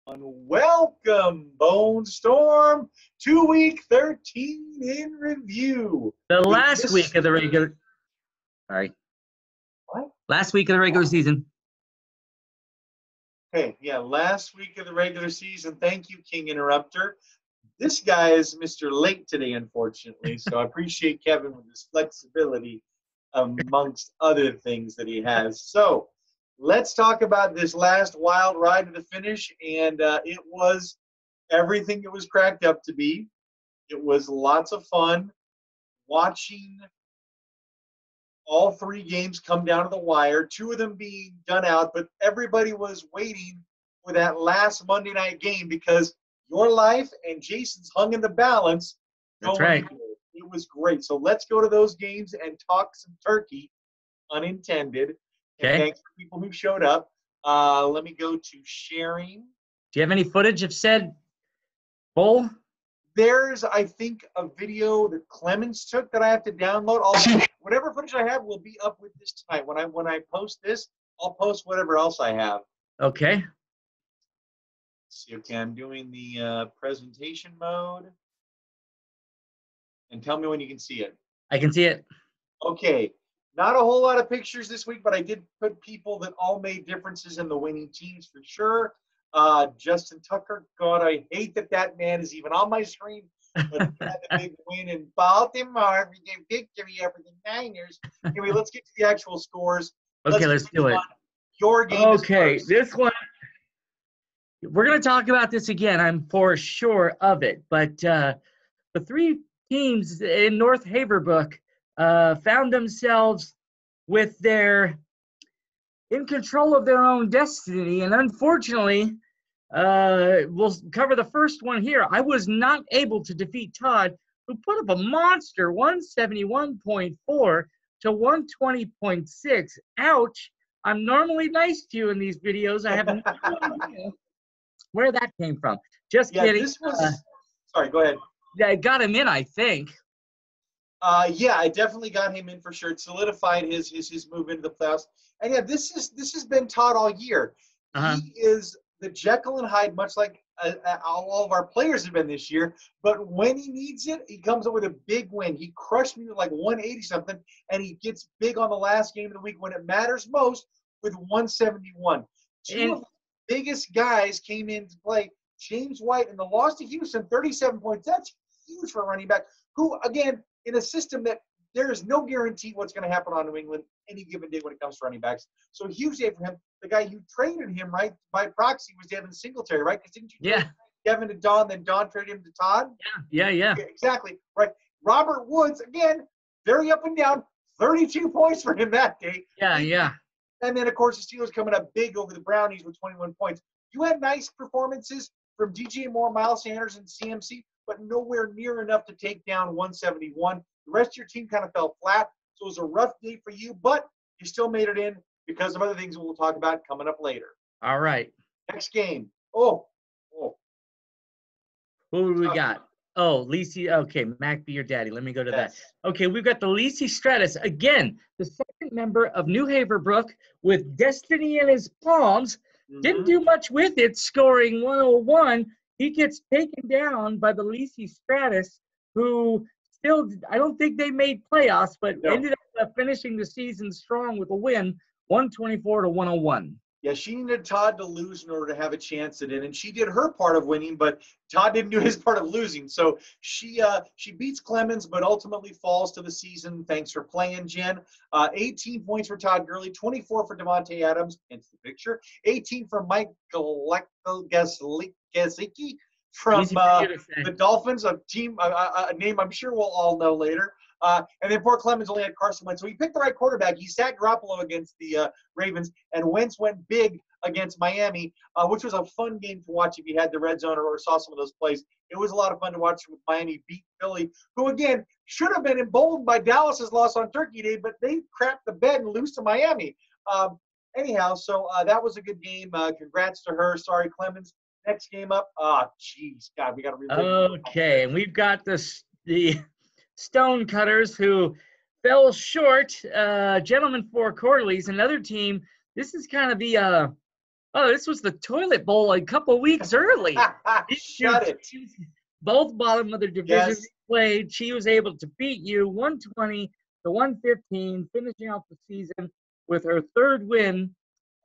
Welcome, Bone Storm, to week 13 in review. The last week of the regular. All right. What? Last week of the regular season. Okay, yeah, last week of the regular season. Thank you, King Interrupter. This guy is Mr. Late today, unfortunately, so I appreciate Kevin with his flexibility amongst other things that he has. So let's talk about this last wild ride to the finish, and it was everything it was cracked up to be. It was lots of fun watching all three games come down to the wire, two of them being done out, but everybody was waiting for that last Monday night game because your life and Jason's hung in the balance. That's right. It was great. So let's go to those games and talk some turkey, unintended. Okay. And thanks for people who showed up. Let me go to sharing. Do you have any footage of said bowl? There's, I think, a video that Clemens took that I have to download. Whatever footage I have will be up with this tonight. When I post this, I'll post whatever else I have. Okay. See, okay, I'm doing the presentation mode. And tell me when you can see it. I can see it. Okay. Not a whole lot of pictures this week, but I did put people that all made differences in the winning teams for sure. Justin Tucker, God, I hate that man is even on my screen. But he had the big win in Baltimore, victory over the Niners. Anyway, let's get to the actual scores. Okay, let's do it. Your game okay, is first. this one, we're going to talk about this again. I'm for sure of it. But the three teams in North Haverbrook found themselves with in control of their own destiny. And unfortunately, we'll cover the first one here. I was not able to defeat Todd, who put up a monster 171.4 to 120.6. Ouch. I'm normally nice to you in these videos. I have no idea where that came from. Just kidding. This was, sorry, go ahead. I got him in, I think. Yeah, I definitely got him in for sure. It solidified his move into the playoffs. And yeah, this has been Todd all year. He is the Jekyll and Hyde, much like all of our players have been this year. But when he needs it, he comes up with a big win. He crushed me with like 180 something, and he gets big on the last game of the week when it matters most with 171. Two of the biggest guys came in to play. James White in the loss to Houston, 37 points. That's huge for a running back who, again, in a system that there is no guarantee what's going to happen on New England any given day when it comes to running backs. So huge day for him. The guy you traded him, right, by proxy was Devin Singletary, right? Because didn't you trade Devin to Don, then Don traded him to Todd? Yeah. Okay, exactly, right. Robert Woods, again, very up and down, 32 points for him that day. Yeah. And then, of course, the Steelers coming up big over the Brownies with 21 points. You had nice performances from DJ Moore, Miles Sanders, and CMC, but nowhere near enough to take down 171. The rest of your team kind of fell flat, so it was a rough day for you, but you still made it in because of other things that we'll talk about coming up later. All right. Next game. Oh. Who do we got? Oh, Lisi. Okay, Mac be your daddy. Let me go to that. Okay, we've got the Lisi Stratus. Again, the second member of New Haverbrook with destiny in his palms. Didn't do much with it, scoring 101. He gets taken down by the Lisi Stratus, who still, I don't think they made playoffs, but ended up finishing the season strong with a win, 124 to 101. Yeah, she needed Todd to lose in order to have a chance at it, and she did her part of winning, but Todd didn't do his part of losing. So she beats Clemens, but ultimately falls to the season. Thanks for playing, Jen. 18 points for Todd Gurley, 24 for Devontae Adams, hence the picture. 18 for Mike Gesicki from the Dolphins, a name I'm sure we'll all know later. And then poor Clemens only had Carson Wentz. So he picked the right quarterback. He sat Garoppolo against the Ravens, and Wentz went big against Miami, which was a fun game to watch if you had the red zone or saw some of those plays. It was a lot of fun to watch with Miami beat Philly, who, again, should have been emboldened by Dallas's loss on Turkey Day, but they crapped the bed and lose to Miami. Anyhow, so that was a good game. Congrats to her. Sorry, Clemens. Next game up. Jeez, God, we got to relive. Okay, and we've got the Stonecutters who fell short. Gentlemen Four Quarterlies, another team. This is kind of the Oh, this was the toilet bowl a couple weeks early. These two Shut it. teams, both bottom of the division, Yes. played. She was able to beat you 120 to 115, finishing off the season with her third win,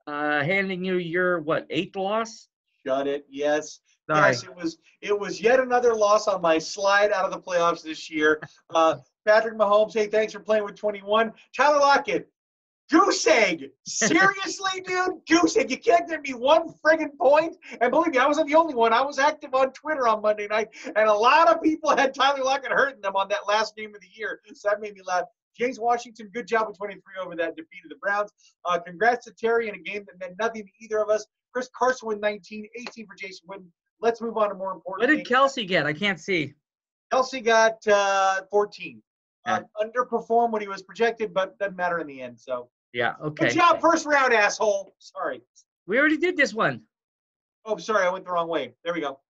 handing you your, what, eighth loss? Shut it. Yes. Sorry. Yes, it was yet another loss on my slide out of the playoffs this year. Patrick Mahomes, hey, thanks for playing with 21. Tyler Lockett, goose egg. Seriously, dude? Goose egg. You can't give me one friggin' point. And believe me, I wasn't the only one. I was active on Twitter on Monday night, and a lot of people had Tyler Lockett hurting them on that last game of the year. So that made me laugh. James Washington, good job with 23 over that defeat of the Browns. Congrats to Terry in a game that meant nothing to either of us. Chris Carson with 19, 18 for Jason Witten. Let's move on to more important What did things. Kelsey get? I can't see. Kelsey got 14. Yeah. Underperformed what he was projected, but doesn't matter in the end. So Yeah, okay. good job, first round, asshole. Sorry. We already did this one. Oh, sorry, I went the wrong way. There we go.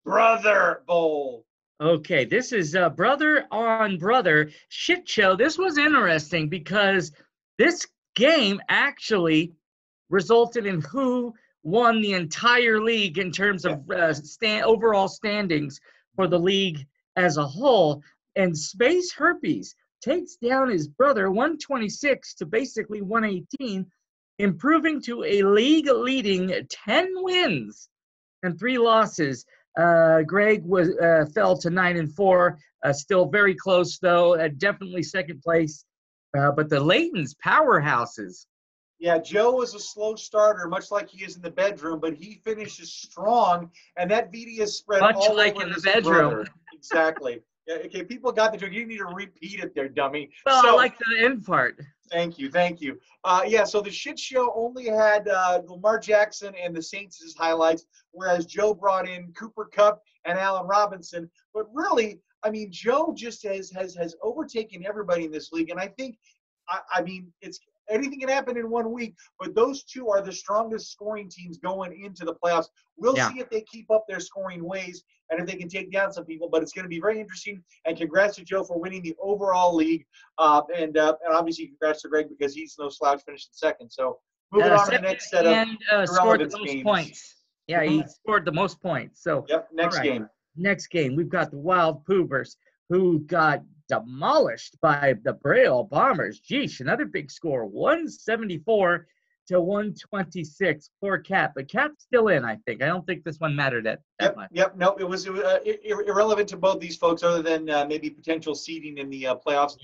Brother Bowl. Okay, this is brother on brother shit show. This was interesting because this game actually resulted in who won the entire league in terms of overall standings for the league as a whole. And Space Herpes takes down his brother 126 to basically 118, improving to a league-leading 10 wins and 3 losses. Greg fell to 9-4, still very close though, definitely second place. But the Laytons, powerhouses. Yeah, Joe was a slow starter, much like he is in the bedroom, but he finishes strong, and that VD is spread Much all like over in the his bedroom. brother. Exactly. Yeah, okay, people got the joke. You need to repeat it there, dummy. Well, So, I like the end part. Thank you. So the shit show only had Lamar Jackson and the Saints as highlights, whereas Joe brought in Cooper Kupp and Allen Robinson. But really, I mean, Joe just has overtaken everybody in this league, and I think, I mean, it's anything can happen in 1 week, but those two are the strongest scoring teams going into the playoffs. We'll see if they keep up their scoring ways and if they can take down some people, but it's going to be very interesting. And congrats to Joe for winning the overall league. And obviously congrats to Greg because he's no slouch, finishing second. So moving on to the next set of scored the most games. points. Yeah, he scored the most points. So next game. Next game, we've got the Wild Poopers who got demolished by the Braille Bombers. Geesh, another big score, 174 to 126. Poor Cat, but Cat's still in, I think. I don't think this one mattered that much. No, it was irrelevant to both these folks other than maybe potential seeding in the playoffs.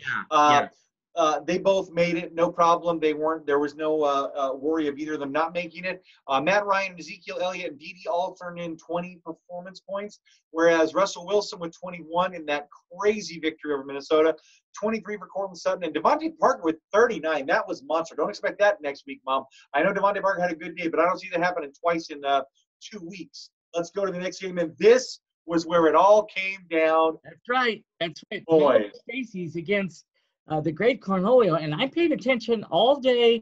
They both made it, no problem. There was no worry of either of them not making it. Matt Ryan, Ezekiel Elliott, and Dede all turned in 20 performance points, whereas Russell Wilson with 21 in that crazy victory over Minnesota, 23 for Courtland Sutton, and Devontae Parker with 39. That was monster. Don't expect that next week, Mom. I know Devontae Parker had a good day, but I don't see that happening twice in 2 weeks. Let's go to the next game, and this was where it all came down. That's right. Boy. Stacy's against the great Cornholio, and I paid attention all day,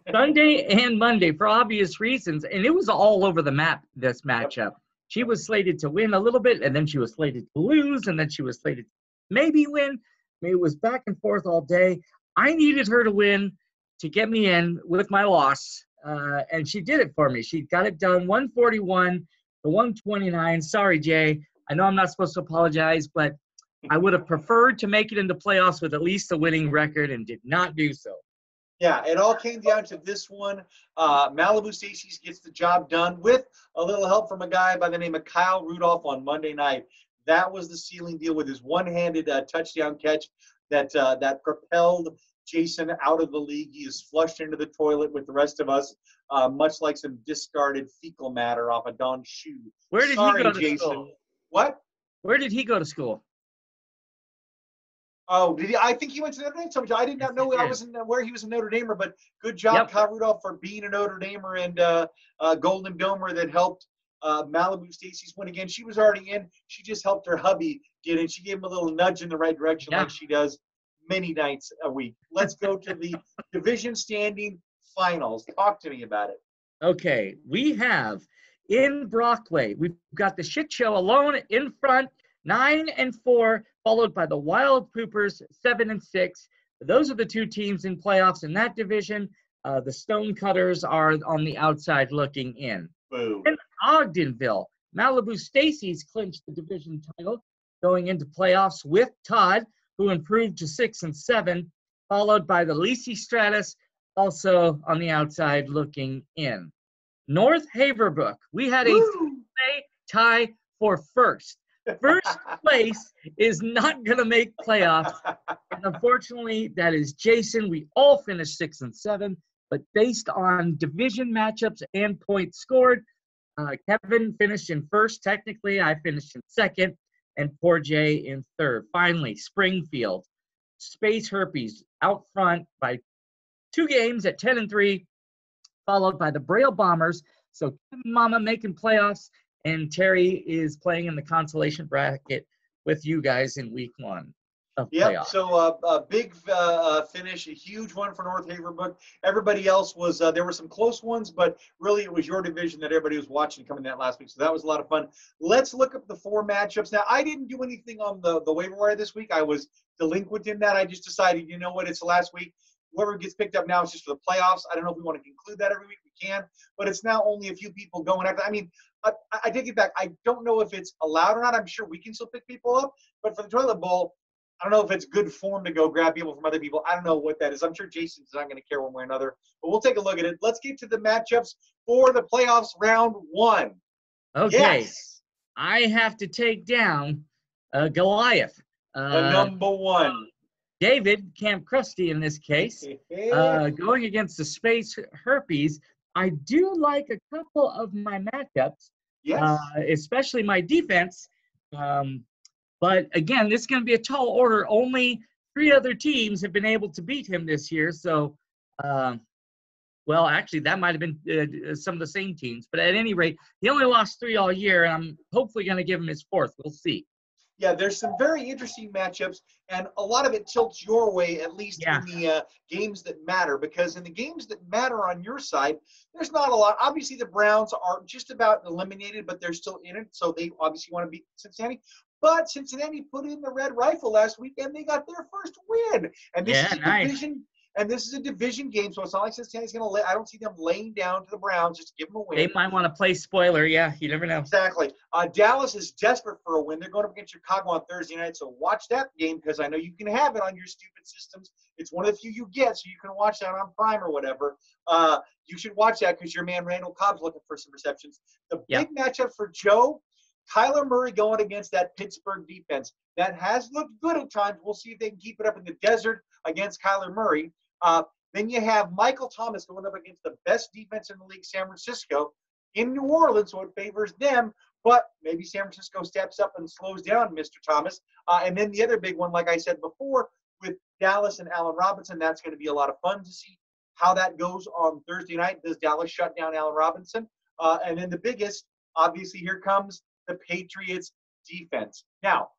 Sunday and Monday, for obvious reasons, and it was all over the map, this matchup. She was slated to win a little bit, and then she was slated to lose, and then she was slated to maybe win. I mean, it was back and forth all day. I needed her to win to get me in with my loss, and she did it for me. She got it done, 141 to 129. Sorry, Jay. I know I'm not supposed to apologize, but I would have preferred to make it into playoffs with at least a winning record and did not do so. Yeah, it all came down to this one. Malibu Stacy's gets the job done with a little help from a guy by the name of Kyle Rudolph on Monday night. That was the sealing deal with his one-handed touchdown catch that propelled Jason out of the league. He is flushed into the toilet with the rest of us, much like some discarded fecal matter off a Don's shoe. Where did he go to Jason. school? What? Where did he go to school? Oh, did he? I think he went to Notre Dame. So I did not know where he was a Notre Damer, but good job, Kyle Rudolph, for being a Notre Damer and Golden Domer that helped Malibu Stacy's win again. She was already in. She just helped her hubby get in. She gave him a little nudge in the right direction like she does many nights a week. Let's go to the division standing finals. Talk to me about it. Okay, we have in Brockway, we've got the shit show alone in front, 9-4, followed by the Wild Poopers, 7-6. Those are the two teams in playoffs in that division. The Stonecutters are on the outside looking in. Boo. In Ogdenville, Malibu Stacy's clinched the division title going into playoffs with Todd, who improved to 6-7, followed by the Lacey Stratus, also on the outside looking in. North Haverbrook, we had a three-way tie for first. First place is not going to make playoffs. And unfortunately, that is Jason. We all finished 6-7, but based on division matchups and points scored, Kevin finished in first. Technically, I finished in second, and poor Jay in third. Finally, Springfield, Space Herpes out front by 2 games at 10-3, followed by the Braille Bombers. So Kevin Mama making playoffs, and Terry is playing in the consolation bracket with you guys in week 1 of playoffs. So a big finish, a huge one for North Haverbrook. Everybody else was, there were some close ones, but really it was your division that everybody was watching coming that last week. So that was a lot of fun. Let's look up the 4 matchups. Now, I didn't do anything on the waiver wire this week. I was delinquent in that. I just decided, you know what, it's the last week. Whoever gets picked up now is just for the playoffs. I don't know if we want to include that every week. We can, but it's now only a few people going after. I mean, I take it back. I don't know if it's allowed or not. I'm sure we can still pick people up, but for the toilet bowl, I don't know if it's good form to go grab people from other people. I don't know what that is. I'm sure Jason's not going to care one way or another, but we'll take a look at it. Let's get to the matchups for the playoffs round 1. Okay. Yes. I have to take down Goliath. The number 1. David, Camp Krusty in this case, going against the Space Herpes. I do like a couple of my matchups, Yes. especially my defense. But again, this is going to be a tall order. Only 3 other teams have been able to beat him this year. So, well, actually, that might have been some of the same teams. But at any rate, he only lost 3 all year, and I'm hopefully going to give him his 4th. We'll see. Yeah, there's some very interesting matchups, and a lot of it tilts your way, at least in the games that matter, because in the games that matter on your side, there's not a lot. Obviously, the Browns are just about eliminated, but they're still in it, so they obviously want to beat Cincinnati. But Cincinnati put in the red rifle last week, and they got their first win. And this is a division. And this is a division game, so it's not like Cincinnati's going to lay. I don't see them laying down to the Browns just to give them a win. They might want to play spoiler. Yeah, you never know. Exactly. Dallas is desperate for a win. They're going up against Chicago on Thursday night, so watch that game because I know you can have it on your stupid systems. It's one of the few you get, so you can watch that on Prime or whatever. You should watch that because your man Randall Cobb's looking for some receptions. The big matchup for Joe, Kyler Murray going against that Pittsburgh defense. That has looked good at times. We'll see if they can keep it up in the desert against Kyler Murray. Then you have Michael Thomas going up against the best defense in the league, San Francisco, in New Orleans, so it favors them. But maybe San Francisco steps up and slows down Mr. Thomas. And then the other big one, like I said before, with Dallas and Allen Robinson, that's going to be a lot of fun to see how that goes on Thursday night. Does Dallas shut down Allen Robinson? And then the biggest, obviously, here comes the Patriots defense. Now,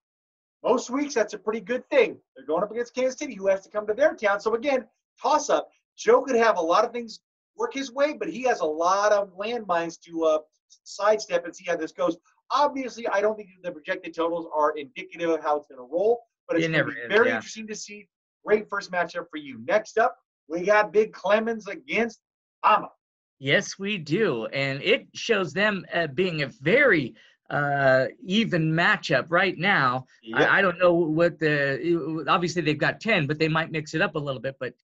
most weeks, that's a pretty good thing. They're going up against Kansas City, who has to come to their town. So, again, toss-up. Joe could have a lot of things work his way, but he has a lot of landmines to sidestep and see how this goes. Obviously, I don't think the projected totals are indicative of how it's going to roll, but it's going to be very interesting to see. Great first matchup for you. Next up, we got Big Clemens against Ama. Yes, we do, and it shows them being a very even matchup right now. Yep. I don't know what obviously they've got 10, but they might mix it up a little bit. But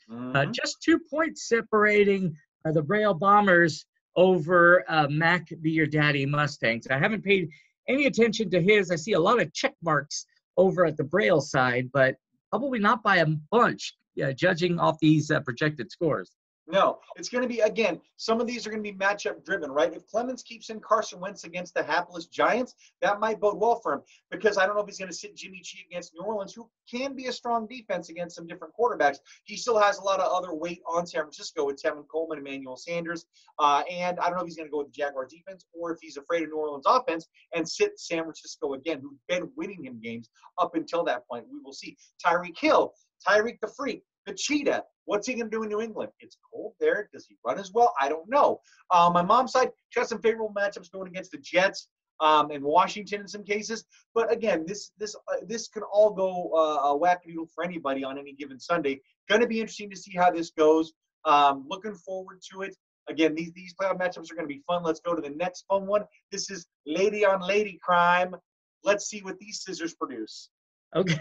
just 2 points separating the Braille Bombers over Mac Be Your Daddy Mustangs. I haven't paid any attention to his. I see a lot of check marks over at the Braille side, but probably not by a bunch, judging off these projected scores. No, it's going to be, again, some of these are going to be matchup driven, right? If Clemens keeps in Carson Wentz against the hapless Giants, that might bode well for him because I don't know if he's going to sit Jimmy G against New Orleans, who can be a strong defense against some different quarterbacks. He still has a lot of other weight on San Francisco with Tevin Coleman, Emmanuel Sanders, and I don't know if he's going to go with the Jaguar defense or if he's afraid of New Orleans offense and sit San Francisco again, who've been winning him games up until that point. We will see. Tyreek Hill, Tyreek the Freak, the Cheetah. What's he going to do in New England? It's cold there. Does he run as well? I don't know. My mom's side, she has some favorable matchups going against the Jets and Washington in some cases. But again, this can all go wackadoodle for anybody on any given Sunday. Going to be interesting to see how this goes. Looking forward to it. Again, these playoff matchups are going to be fun. Let's go to the next fun one. This is lady on lady crime. Let's see what these scissors produce. Okay.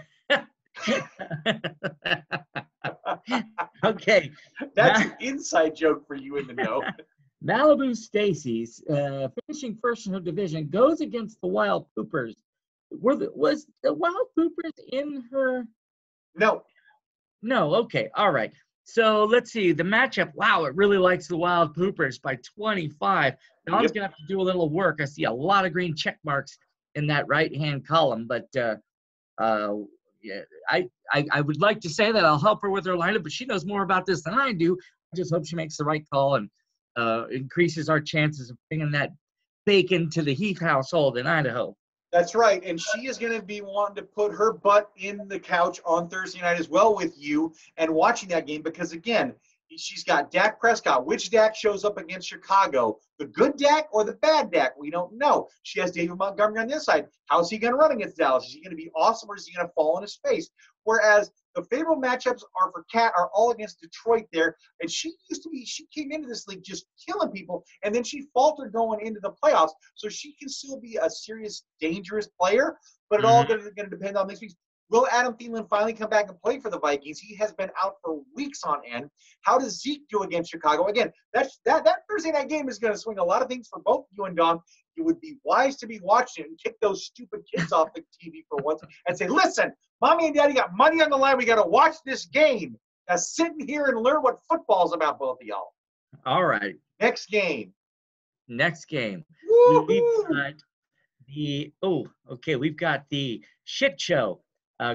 Okay. That's an inside joke for you in the know. Malibu Stacy's finishing first in her division goes against the Wild Poopers. Was the Wild Poopers in her? No. No. Okay. All right. So let's see the matchup. Wow, it really likes the Wild Poopers by 25. Don's Yep. gonna have to do a little work. I see a lot of green check marks in that right-hand column, but yeah, I would like to say that I'll help her with her lineup, but she knows more about this than I do. I just hope she makes the right call and increases our chances of bringing that bacon to the Heath household in Idaho. That's right. And she is going to be wanting to put her butt in the couch on Thursday night as well with you and watching that game because, again, she's got Dak Prescott. Which Dak shows up against Chicago? The good Dak or the bad Dak? We don't know. She has David Montgomery on the other side. How's he going to run against Dallas? Is he going to be awesome or is he going to fall on his face? Whereas the favorable matchups are for Kat are all against Detroit there. And she came into this league just killing people, and then she faltered going into the playoffs. So she can still be a serious, dangerous player, but it all going to depend on these weeks. Will Adam Thielen finally come back and play for the Vikings? He has been out for weeks on end. How does Zeke do against Chicago? Again, that Thursday night game is going to swing a lot of things for both you and Don. It would be wise to be watching it and kick those stupid kids off the TV for once and say, listen, Mommy and Daddy got money on the line. We got to watch this game. Now sit in here and learn what football's about, both of y'all. All right. Next game. We've got we've got the shit show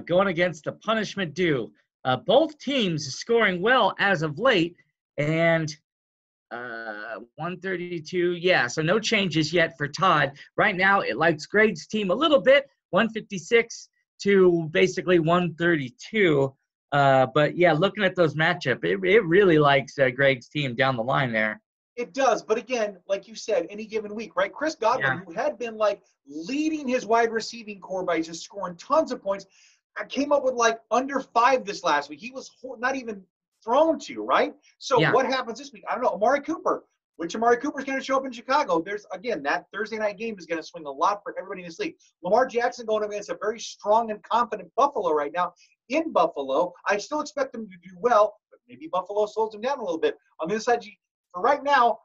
going against the punishment due. Both teams scoring well as of late, and 132. Yeah, so no changes yet for Todd. Right now, it likes Greg's team a little bit, 156 to basically 132. But yeah, looking at those matchup, it really likes Greg's team down the line there. It does, but again, like you said, any given week, right? Chris Godwin, who had been like leading his wide receiving core by just scoring tons of points, came up with like under 5 this last week. He was not even thrown to, right? So what happens this week? I don't know. Amari Cooper. Which Amari Cooper is going to show up in Chicago? There's, again, that Thursday night game is going to swing a lot for everybody in this league. Lamar Jackson going up against a very strong and confident Buffalo right now. In Buffalo, I still expect them to do well, but maybe Buffalo slows them down a little bit. On the other side, for right now,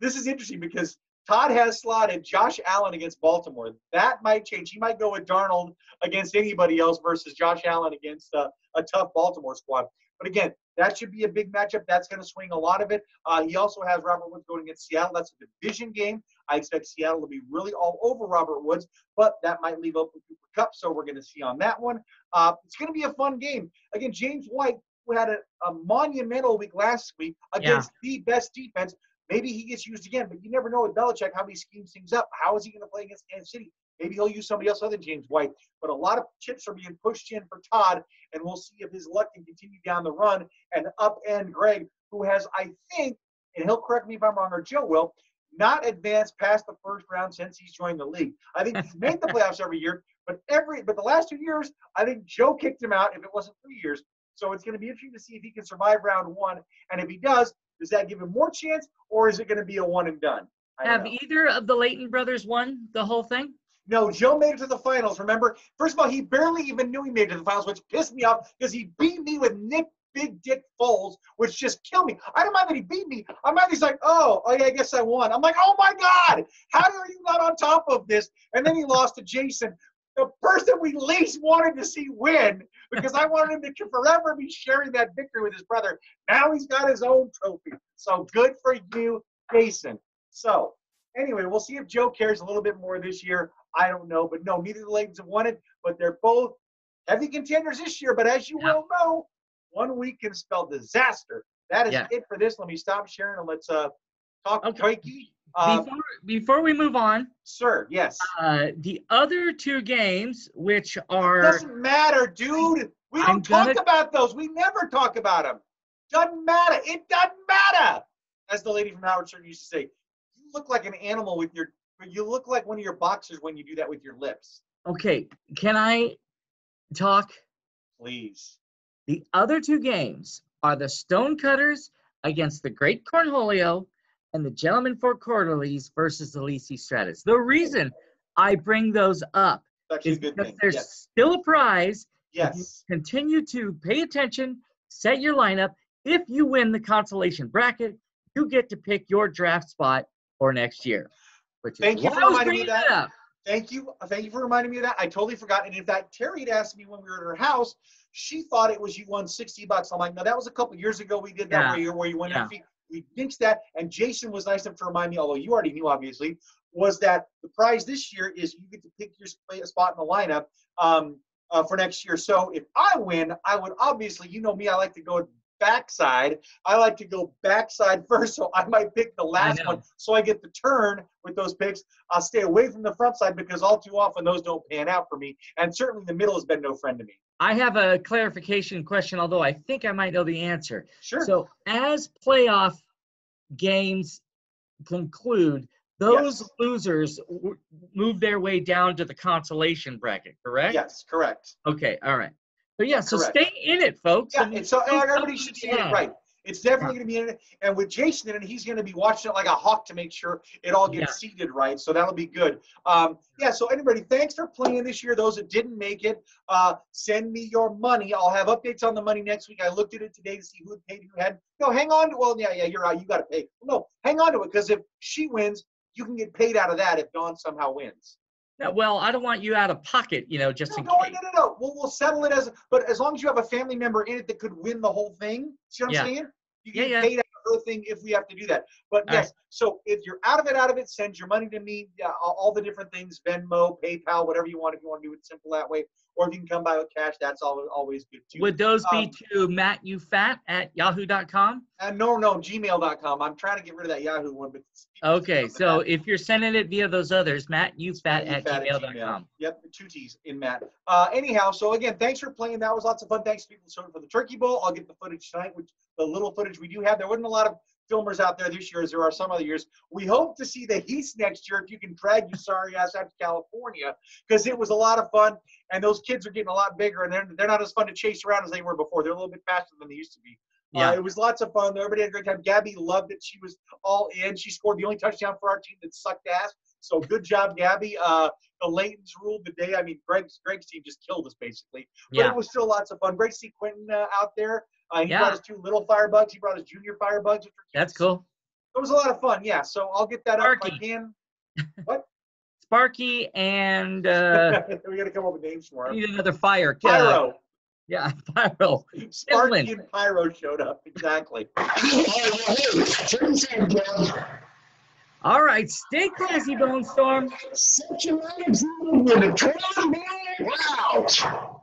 this is interesting because Todd has slotted Josh Allen against Baltimore. That might change. He might go with Darnold against anybody else versus Josh Allen against a tough Baltimore squad. But again, that should be a big matchup. That's going to swing a lot of it. He also has Robert Woods going against Seattle. That's a division game. I expect Seattle to be really all over Robert Woods, but that might leave open Cooper Kupp, so we're going to see on that one. It's going to be a fun game. Again, James White, who had a monumental week last week against the best defense, maybe he gets used again, but you never know with Belichick how he schemes things up. How is he going to play against Kansas City? Maybe he'll use somebody else other than James White. But a lot of chips are being pushed in for Todd, and we'll see if his luck can continue down the run and upend Greg, who has, I think, and he'll correct me if I'm wrong, or Joe will, not advanced past the first round since he's joined the league. I think he's made the playoffs every year, but the last 2 years, I think Joe kicked him out if it wasn't 3 years. So it's going to be interesting to see if he can survive round one. And if he does that give him more chance, or is it going to be a one and done? Have either of the Leighton brothers won the whole thing? No, Joe made it to the finals, remember? First of all, he barely even knew he made it to the finals, which pissed me off because he beat me with Nick Big Dick Foles, which just killed me. I don't mind that he beat me. I'm not, he's like, oh yeah, I guess I won. I'm like, oh my God, how are you not on top of this? And then he lost to Jason, the person we least wanted to see win, because I wanted him to forever be sharing that victory with his brother. Now he's got his own trophy. So good for you, Jason. So anyway, we'll see if Joe cares a little bit more this year. I don't know, but no, neither of the Laytons have won it, but they're both heavy contenders this year. But as you well know, 1 week can spell disaster. That is it for this. Let me stop sharing and let's talk Twikey. Before we move on, sir, yes. The other two games, which are it doesn't matter, dude. We don't talk about those. We never talk about them. Doesn't matter. It doesn't matter. As the lady from Howard Stern used to say, you look like an animal with your. You look like one of your boxers when you do that with your lips. Okay, can I talk? Please. The other two games are the Stonecutters against the Great Cornholio and the Gentleman Fort Quarterlies versus the Lisi Stratus. The reason I bring those up is because there's still a prize. If you continue to pay attention, set your lineup. If you win the consolation bracket, you get to pick your draft spot for next year. Thank you for reminding me of that. Thank you for reminding me of that. I totally forgot. And in fact, Terry had asked me when we were at her house, she thought it was you won $60. I'm like, no, that was a couple years ago. We did that where you went in. We nixed that. And Jason was nice enough to remind me, although you already knew, obviously, was that the prize this year is you get to pick your spot in the lineup for next year. So if I win, I would obviously, you know me, I like to go backside. I like to go backside first, so I might pick the last one so I get the turn with those picks. I'll stay away from the front side because all too often those don't pan out for me, and certainly the middle has been no friend to me. I have a clarification question, although I think I might know the answer. Sure. So as playoff games conclude, those losers move their way down to the consolation bracket, correct? Yes, correct. Okay, all right. So stay in it, folks. Yeah, and so everybody should see it right. It's definitely going to be in it. And with Jason in it, he's going to be watching it like a hawk to make sure it all gets seated right. So that'll be good. So anybody, thanks for playing this year. Those that didn't make it, send me your money. I'll have updates on the money next week. I looked at it today to see who had paid, who hadn't. No, hang on to you're right. You got to pay. No, hang on to it because if she wins, you can get paid out of that if Dawn somehow wins. No, well, I don't want you out of pocket, just in case. No. We'll settle it but as long as you have a family member in it that could win the whole thing. See what I'm saying? You get paid out of her thing if we have to do that. But yes, so if you're out of it, send your money to me. All the different things, Venmo, PayPal, whatever you want. If you want to do it simple that way, or if you can come by with cash, that's always good too. Would those be to mattyufat@yahoo.com? No, gmail.com. I'm trying to get rid of that Yahoo one, but okay. So if you're sending it via those others, mattyufat@gmail.com. Yep, 2 T's in Matt. Anyhow, so again, thanks for playing. That was lots of fun. Thanks to people for the Turkey Bowl. I'll get the footage tonight, which the little footage we do have. There wasn't a lot of filmers out there this year as there are some other years. We hope to see the Heats next year if you can drag your sorry ass out to California, because it was a lot of fun, and those kids are getting a lot bigger, and they're not as fun to chase around as they were before. They're a little bit faster than they used to be. It was lots of fun. Everybody had a great time. Gabby loved it. She was all in. She scored the only touchdown for our team that sucked ass. So good job, Gabby. The Laytons ruled the day. I mean, Greg's team just killed us, basically. But it was still lots of fun. Great to see Quentin out there. He brought his 2 little firebugs. He brought his junior firebugs. That's cool. It was a lot of fun, so I'll get that up if I can. What? Sparky and we got to come up with names for him. Need another fire. Pyro. Yeah, Pyro. Sparky and Pyro showed up. Exactly. All right, stay classy, Bone Storm. Such a lot of with a 12-minute route.